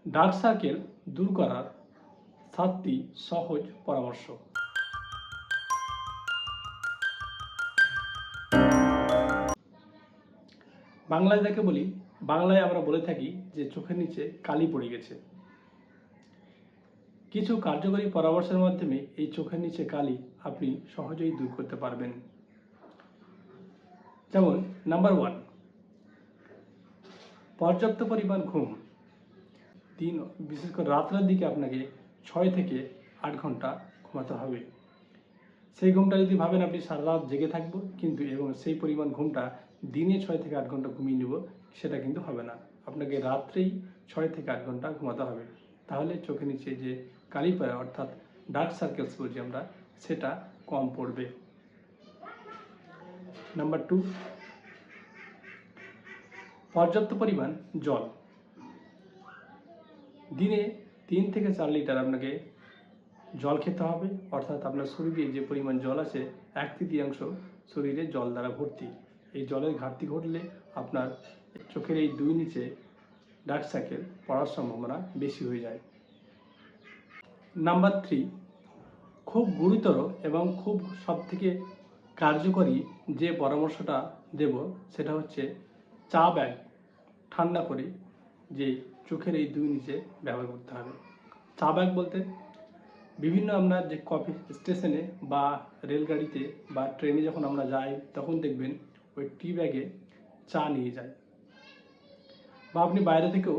Dark circle দূর করার 7টি সহজ পরামর্শ। বাংলায় যাকে বলি, বাংলায় আমরা বলে থাকি যে চোখের নিচে কালি পড়ে গেছে। কিছু কার্যকরী পরামর্শের মাধ্যমে এই চোখের নিচে কালি আপনি সহজেই দূর করতে পারবেন। যেমন নাম্বার 1, পর্যাপ্ত পরিমাণ ঘুম। বিশেষ করে রাত্রের দিকে আপনাকে 6 থেকে 8 ঘন্টা ঘুমাতে হবে। সেই ঘুমটা যদি ভাবেন আপনি সারা রাত জেগে থাকবো কিন্তু এবং সেই পরিমাণ ঘুমটা দিনে 6 থেকে 8 ঘন্টা ঘুমিয়ে নেব, সেটা কিন্তু হবে না। আপনাকে রাত্রেই 6 থেকে 8 ঘন্টা ঘুমাতে হবে। তাহলে চোখের নিচে যে কালি পড়া অর্থাৎ ডার্ক সার্কেলস বলছি আমরা, সেটা কম পড়বে। নাম্বার 2, পর্যাপ্ত পরিমাণ জল। দিনে 3 থেকে 4 লিটার আপনাকে জল খেতে হবে, অর্থাৎ আপনার শরীরে যে পরিমাণ জল আছে 1/3 শরীরে জল দ্বারা ভর্তি। এই জলের ঘাটতি ঘটলে আপনার চোখের এই দুই নিচে ডার্ক সার্কেল পড়ার সম্ভাবনা বেশি হয়ে যায়। নাম্বার 3, খুব গুরুতর এবং খুব সবথেকে কার্যকরী যে পরামর্শটা দেব সেটা হচ্ছে চা ব্যাগ ঠান্ডা করে যে চোখের এই দুই নিচে ব্যবহার করতে হবে। চা ব্যাগ বলতে বিভিন্ন আমরা যে কফি স্টেশনে বা রেলগাড়িতে বা ট্রেনে যখন আমরা যাই তখন দেখবেন ওই টি ব্যাগে চা নিয়ে যায়, বা আপনি বাইরে থেকেও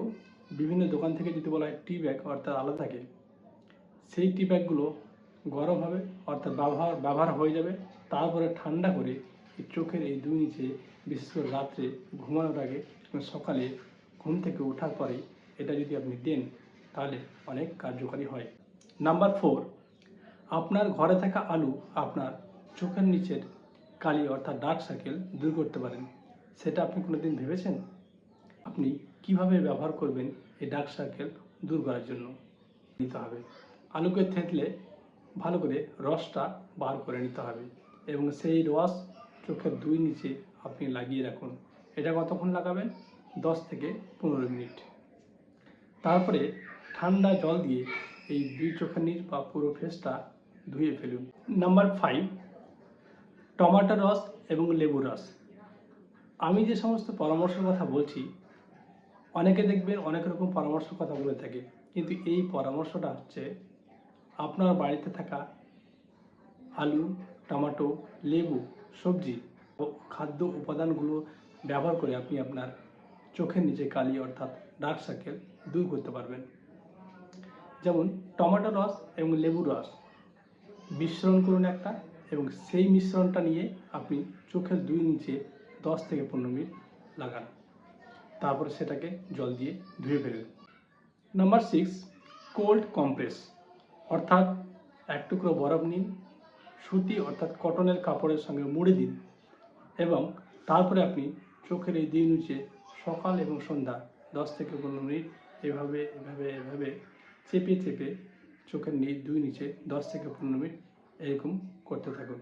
বিভিন্ন দোকান থেকে যদি বলা হয় টি ব্যাগ অর্থাৎ আলাদা থাকে, সেই টি ব্যাগগুলো গরম হবে অর্থাৎ ব্যবহার হয়ে যাবে, তারপরে ঠান্ডা করে এই চোখের এই দুই নিচে বিশেষ করে রাত্রে ঘুমানোর আগে সকালে ঘুম থেকে ওঠার পরে এটা যদি আপনি দেন তাহলে অনেক কার্যকারী হয়। নাম্বার 4, আপনার ঘরে থাকা আলো আপনার চোখের নিচের কালি অর্থাৎ ডার্ক সার্কেল দূর করতে পারেন। সেটা আপনি কোনোদিন ভেবেছেন? আপনি কিভাবে ব্যবহার করবেন এই ডার্ক সার্কেল দূর করার জন্য? নিতে হবে আলুকে থেতলে ভালো করে রসটা বার করে নিতে হবে এবং সেই রস চোখের দুই নিচে আপনি লাগিয়ে রাখুন। এটা কতক্ষণ লাগাবেন? 10 থেকে 15 মিনিট। তারপরে ঠান্ডা জল দিয়ে এই দুই চোখের নিচ বা পুরো ফেসটা ধুয়ে ফেলুন। নাম্বার 5, টমেটো রস এবং লেবু রস। আমি যে সমস্ত পরামর্শের কথা বলছি, অনেকে দেখবেন অনেক রকম পরামর্শের কথা বলে থাকে, কিন্তু এই পরামর্শটা হচ্ছে আপনার বাড়িতে থাকা আলু, টমেটো, লেবু, সবজি ও খাদ্য উপাদানগুলো ব্যবহার করে আপনি আপনার চোখের নিচে কালি অর্থাৎ ডার্ক সার্কেল দূর করতে পারবেন। যেমন টমেটো রস এবং লেবু রস মিশ্রণ করুন একটা, এবং সেই মিশ্রণটা নিয়ে আপনি চোখের দুই নিচে 10 থেকে 15 মিনিট লাগান, তারপরে সেটাকে জল দিয়ে ধুয়ে ফেলুন। নাম্বার 6, কোল্ড কম্প্রেস অর্থাৎ এক টুকরো বরফ নিন, সুতি অর্থাৎ কটনের কাপড়ের সঙ্গে মুড়ে দিন এবং তারপরে আপনি চোখের এই দুই নিচে সকাল এবং সন্ধ্যা 10 থেকে 15 মিনিট এভাবে এভাবে এভাবে চেপে চেপে চোখের দুই নিচে 10 থেকে 15 মিনিট এরকম করতে থাকুন।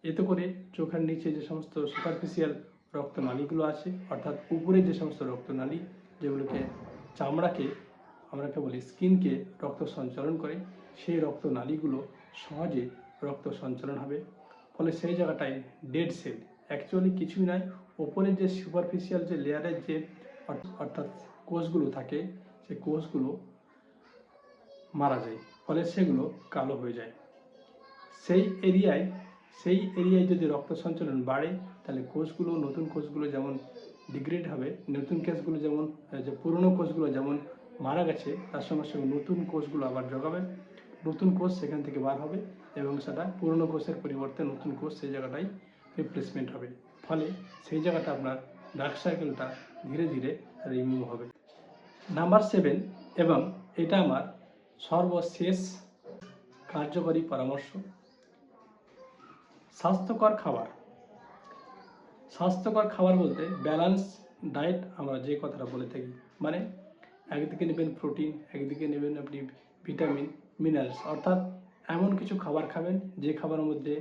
এতে করে চোখের নিচে যে সমস্ত সুপারফিশিয়াল রক্তনালীগুলো আছে অর্থাৎ উপরে যে সমস্ত রক্তনালী যেগুলোকে চামড়াকে আমরাকে বলি স্কিনকে রক্ত সঞ্চালন করে, সেই রক্তনালীগুলো সহজে রক্ত সঞ্চালন হবে। ফলে সেই জায়গাটায় ডেড সেল অ্যাকচুয়ালি কিছুই নয়, ওপরের যে সুপারফিশিয়াল যে লেয়ারের যে অর্থাৎ কোষগুলো থাকে সেই কোষগুলো মারা যায়, ফলে সেগুলো কালো হয়ে যায়। সেই এরিয়ায় যদি রক্ত সঞ্চালন বাড়ে তাহলে কোষগুলো নতুন কোষগুলো যেমন ডিগ্রেড হবে, নতুন কোষগুলো যেমন যে পুরনো কোষগুলো যেমন মারা গেছে তার সঙ্গে সঙ্গে নতুন কোষগুলো আবার জগাবে, নতুন কোষ সেখান থেকে বার হবে এবং সেটা পুরনো কোষের পরিবর্তে নতুন কোষ সেই জায়গাটায় রিপ্লেসমেন্ট হবে, ফলে সেই জায়গাটা আপনার ডার্ক সার্কেলটা ধীরে ধীরে রিমুভ হবে। নাম্বার 7 এবং এটা আমার সর্বশেষ কার্যকরী পরামর্শ, স্বাস্থ্যকর খাবার। স্বাস্থ্যকর খাবার বলতে ব্যালেন্স ডায়েট আমরা যে কথাটা বলে থাকি, মানে একদিকে নেবেন প্রোটিন, একদিকে নেবেন আপনি ভিটামিন, মিনারেলস, অর্থাৎ এমন কিছু খাবার খাবেন যে খাবারের মধ্যে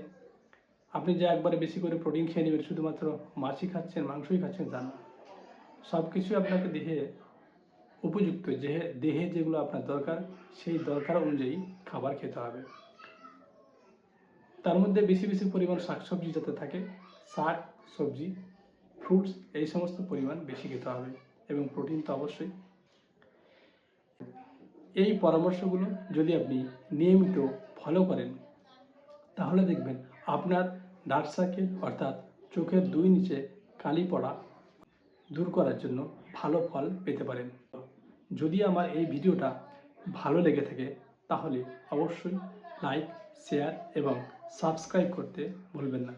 আপনি যে একবারে বেশি করে প্রোটিন খেয়ে নেবেন শুধুমাত্র মাছই খাচ্ছেন মাংসই খাচ্ছেন তা না, সব কিছুই আপনাকে দেহে উপযুক্ত যে দেহে যেগুলো আপনার দরকার সেই দরকার অনুযায়ী খাবার খেতে হবে। তার মধ্যে বেশি বেশি পরিমাণ শাকসবজি যাতে থাকে, শাক সবজি ফ্রুটস এই সমস্ত পরিমাণ বেশি খেতে হবে, এবং প্রোটিন তো অবশ্যই। এই পরামর্শগুলো যদি আপনি নিয়মিত ফলো করেন তাহলে দেখবেন আপনার ডার্ক সার্কেল অর্থাৎ চোখের দুই নিচে কালি পড়া দূর করার জন্য ভালো ফল পেতে পারেন। যদি আমার এই ভিডিওটা ভালো লেগে থাকে তাহলে অবশ্যই লাইক, শেয়ার এবং সাবস্ক্রাইব করতে ভুলবেন না।